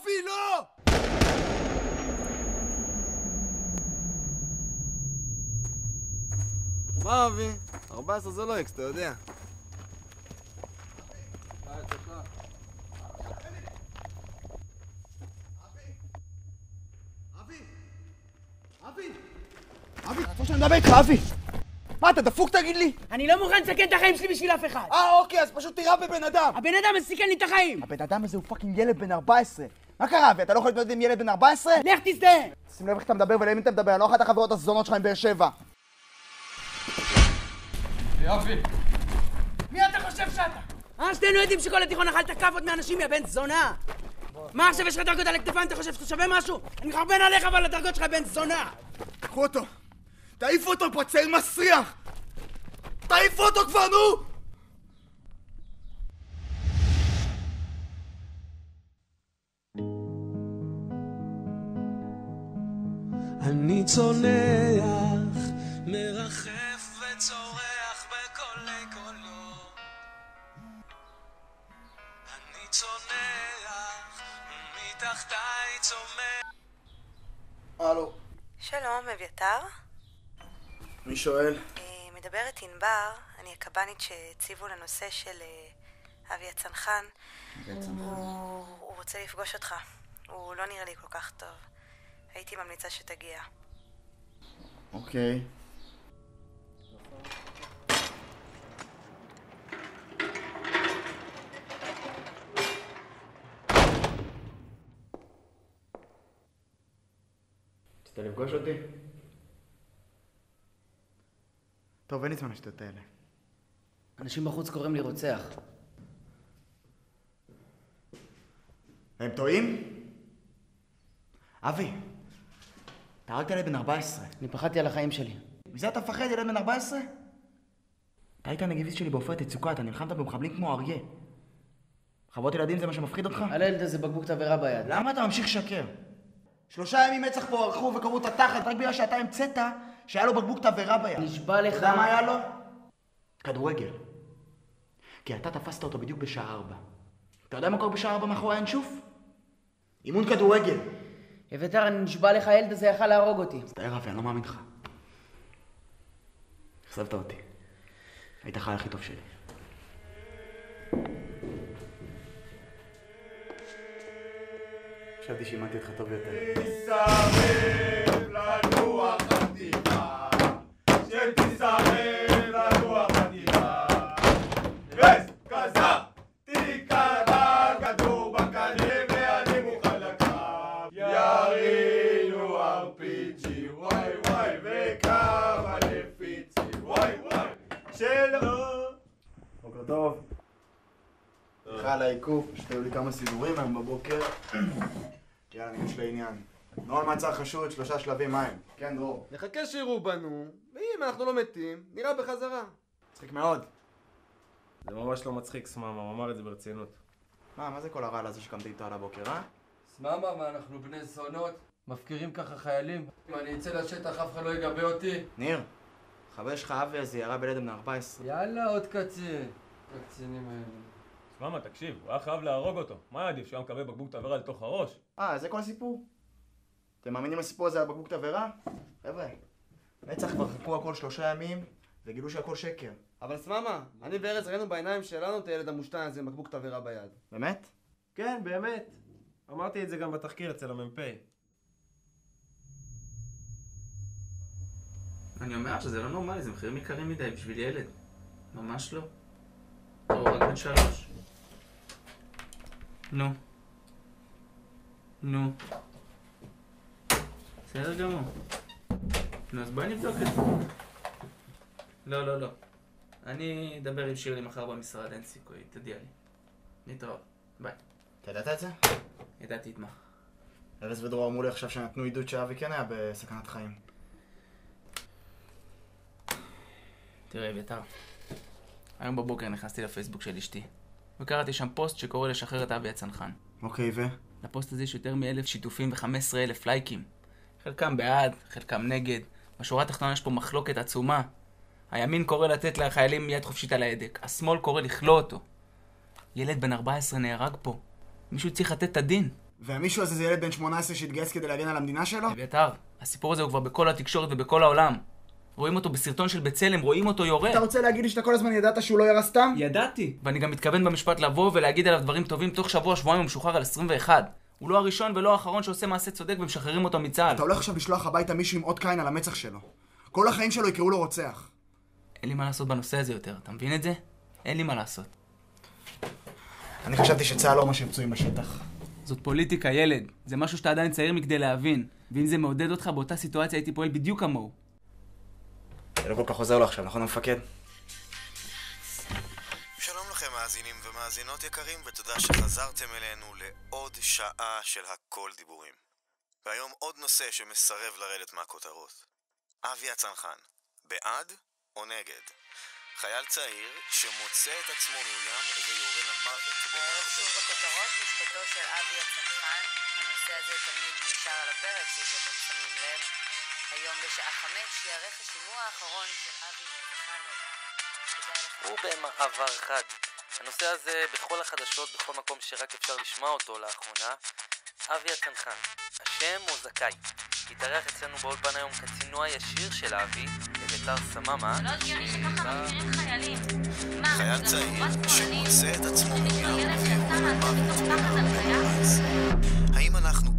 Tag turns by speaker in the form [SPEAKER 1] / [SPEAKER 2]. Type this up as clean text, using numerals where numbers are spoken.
[SPEAKER 1] אבי, לא! מה אבי? 14 זה לא אקס, אתה יודע.
[SPEAKER 2] אבי, אתה רוצה שאני מדבר איתך, אבי? מה, אתה דפוק תגיד לי?
[SPEAKER 3] אני לא מוכן לסכן את החיים שלי בשביל אף אחד.
[SPEAKER 2] אוקיי, אז פשוט תירה בבן אדם.
[SPEAKER 3] הבן אדם מסכן לי את החיים.
[SPEAKER 2] הבן אדם הזה הוא פאקינג ילד בן 14. מה קרה, אבי? אתה לא יכול להתמודד עם ילד בן 14?
[SPEAKER 3] לך תזדהה.
[SPEAKER 2] שים לב איך אתה מדבר ולמי אתה מדבר, אני לא אחת החברות הזונות שלך עם באר שבע.
[SPEAKER 1] אבי.
[SPEAKER 3] מי אתה חושב שאתה? שתינו יודעים שכל התיכון אכלת כאפות מאנשים, יא בן זונה. מה עכשיו יש לך דרגות על הכתפיים? אתה חושב שאתה שווה משהו? אני מחרבן עליך אבל הדרגות שלך בן זונה.
[SPEAKER 2] קחו אותו. תעיפו אותו פה, צעיר מסריח. תעיפו אותו כבר, נו!
[SPEAKER 4] אני צונח, מרחף וצורח בקולי קולו. אני צונח, ומתחתיי צומח.
[SPEAKER 2] הלו.
[SPEAKER 5] שלום, אביתר.
[SPEAKER 2] מי שואל?
[SPEAKER 5] מדברת ענבר, אני הקב"נית שהציבו לנושא של אבי הצנחן. הוא רוצה לפגוש אותך. הוא לא נראה לי כל כך טוב. הייתי ממליצה שתגיע.
[SPEAKER 2] אוקיי. רצית לפגוש אותי? טוב, אין לי זמן לשטויות האלה.
[SPEAKER 3] אנשים בחוץ קוראים לי רוצח.
[SPEAKER 2] הם טועים? אבי, אתה הרגת ילד בן 14.
[SPEAKER 3] אני פחדתי על החיים שלי.
[SPEAKER 2] מזה אתה מפחד, ילד בן 14? אתה היית הנגביסט שלי בהופעת יצוקה, אתה נלחמת במחבלים כמו אריה. חוות ילדים זה מה שמפחיד אותך?
[SPEAKER 3] על הילד הזה בקבוק תבערה ביד.
[SPEAKER 2] למה אתה ממשיך לשקר? 3 ימים מצח פה ערכו וקראו את התחת רק בגלל שאתה המצאת שהיה לו בקבוק תבערה ביד.
[SPEAKER 3] נשבע לך.
[SPEAKER 2] אתה יודע מה היה לו? כדורגל. כי אתה תפסת אותו בדיוק בשעה 4. אתה יודע מה קורה בשעה 4 מאחורי הינשוף? אימון כדורגל.
[SPEAKER 3] אביתר, אני נשבע לך, הילד הזה יכל להרוג אותי.
[SPEAKER 2] אז תאר אבי, אני לא מאמין לך. אכזבת אותי. היית החי הכי טוב שלי. חשבתי שאימנתי אותך טוב יותר.
[SPEAKER 6] תסרב לנוח חטיבה, שתסרב לנוח חטיבה. גס, כזר, תיקרא כדור בקנה ואני מוכן לקרב. ירינו ארפיצ'י, וואי וואי, וכמה נפיצי, וואי וואי, שלא.
[SPEAKER 2] בוקר טוב. סליחה על העיכוב, פשוט היו לי כמה סידורים היום בבוקר. יאללה, ניגש לעניין. נוהל מעצר חשוד, 3 שלבים מים. כן, דרור.
[SPEAKER 1] נחכה שיראו בנו, ואם אנחנו לא מתים, נראה בחזרה.
[SPEAKER 2] מצחיק מאוד.
[SPEAKER 7] זה ממש לא מצחיק, סממה, הוא אמר את זה ברצינות.
[SPEAKER 2] מה זה כל הרעל הזה שקמתי איתו על הבוקר, אה?
[SPEAKER 1] סממה, מה אנחנו בני זונות? מפקירים ככה חיילים? אם אני אצא לשטח אף אחד לא יגבה אותי?
[SPEAKER 2] ניר, חבר שלך אבי הזה ירה בילד בן 14.
[SPEAKER 1] יאללה, עוד קצין. קצינים האלה.
[SPEAKER 7] סממה, תקשיב, הוא היה חייב להרוג אותו. מה היה עדיף, שהוא היה מקבל בקבוק תבערה לתוך הראש?
[SPEAKER 2] זה כל הסיפור? אתם מאמינים לסיפור הזה על בקבוק תבערה? חבר'ה, מצח כבר חכו הכל 3 ימים וגילו שהכל שקר.
[SPEAKER 1] אבל סממה, אני וארז ראינו בעיניים שלנו את הילד המושתן הזה עם בקבוק תבערה ביד.
[SPEAKER 2] באמת?
[SPEAKER 7] כן, באמת. אמרתי את זה גם בתחקיר אצל המ"פ.
[SPEAKER 8] אני אומר שזה לא נורמלי, זה מחירים יקרים מדי בשביל ילד. ממש לא. או רק בן 3. נו. בסדר גמור. נו, אז בואי נבדוק את זה. לא. אני אדבר עם שירלי מחר במשרד, אין סיכוי, תודיע לי. נתראות, ביי.
[SPEAKER 2] אתה ידעת את זה?
[SPEAKER 8] ידעתי את מה.
[SPEAKER 2] ארז ודרור אמרו לי עכשיו שנתנו עדות שאבי כן היה בסכנת חיים.
[SPEAKER 8] תראה, אביתר. היום בבוקר נכנסתי לפייסבוק של אשתי, וקראתי שם פוסט שקורא לשחרר את אבי הצנחן.
[SPEAKER 2] אוקיי, ו?
[SPEAKER 8] לפוסט הזה יש יותר מ1,000 שיתופים ו15,000 לייקים. חלקם בעד, חלקם נגד. בשורה התחתונה יש פה מחלוקת עצומה. הימין קורא לתת לחיילים יד חופשית על ההדק. השמאל קורא לכלוא אותו. ילד בן 14 נהרג פה. מישהו צריך לתת את הדין.
[SPEAKER 2] והמישהו הזה זה ילד בן 18 שהתגייס כדי להגן על המדינה שלו?
[SPEAKER 8] אביתר, הסיפור הזה הוא כבר בכל התקשורת ובכל העולם. רואים אותו בסרטון של בצלם, רואים אותו יורה.
[SPEAKER 2] אתה רוצה להגיד לי שאתה כל הזמן ידעת שהוא לא ירה סתם?
[SPEAKER 8] ידעתי. ואני גם מתכוון במשפט לבוא ולהגיד עליו דברים טובים. תוך שבוע-שבועיים הוא משוחרר על 21. הוא לא הראשון ולא האחרון שעושה מעשה צודק ומשחררים אותו מצה"ל.
[SPEAKER 2] אתה הולך עכשיו לשלוח הביתה מישהו עם עוד קין על המצח שלו. כל החיים שלו יקראו לו רוצח.
[SPEAKER 8] אין לי מה לעשות בנושא הזה יותר, אתה מבין את זה? אין לי מה לעשות.
[SPEAKER 2] אני חשבתי שצה"ל לא משאיר פצועים בשטח.
[SPEAKER 8] זאת פוליטיקה, ילד. זה משהו שאתה עדיין צעיר מכדי להבין. ואם זה מעודד אותך, באותה סיטואציה הייתי פועל בדיוק כמוהו.
[SPEAKER 2] זה לא כל כך עוזר לו עכשיו, נכון המפקד?
[SPEAKER 9] שלום לכם מאזינים ומאזינות יקרים, ותודה שחזרתם אלינו לעוד שעה של הכל דיבורים. והיום עוד נושא שמסרב לרדת מהכותרות. אבי הצנחן, בעד או נגד? חייל צעיר שמוצא את עצמו מאוים ויורה למוות.
[SPEAKER 5] הערב שוב בכותרות, משפטו של אבי הצנחן. הנושא הזה תמיד נשאר על הפרק, כפי שאתם שמים לב. היום בשעה 5 יערך השימוע האחרון של אבי מרדכנוב.
[SPEAKER 10] הוא במעבר חד. הנושא הזה בכל החדשות, בכל מקום שרק אפשר לשמוע אותו לאחרונה. אבי הצנחן, השם או זכאי? התארח אצלנו באולפן היום קצינו הישיר של אבי, אביתר סממה.
[SPEAKER 11] זה לא הגיוני שככה מכשירים חיילים.
[SPEAKER 9] חייל צעיר שמוצא את עצמו מאוים ויורה למוות. האם אנחנו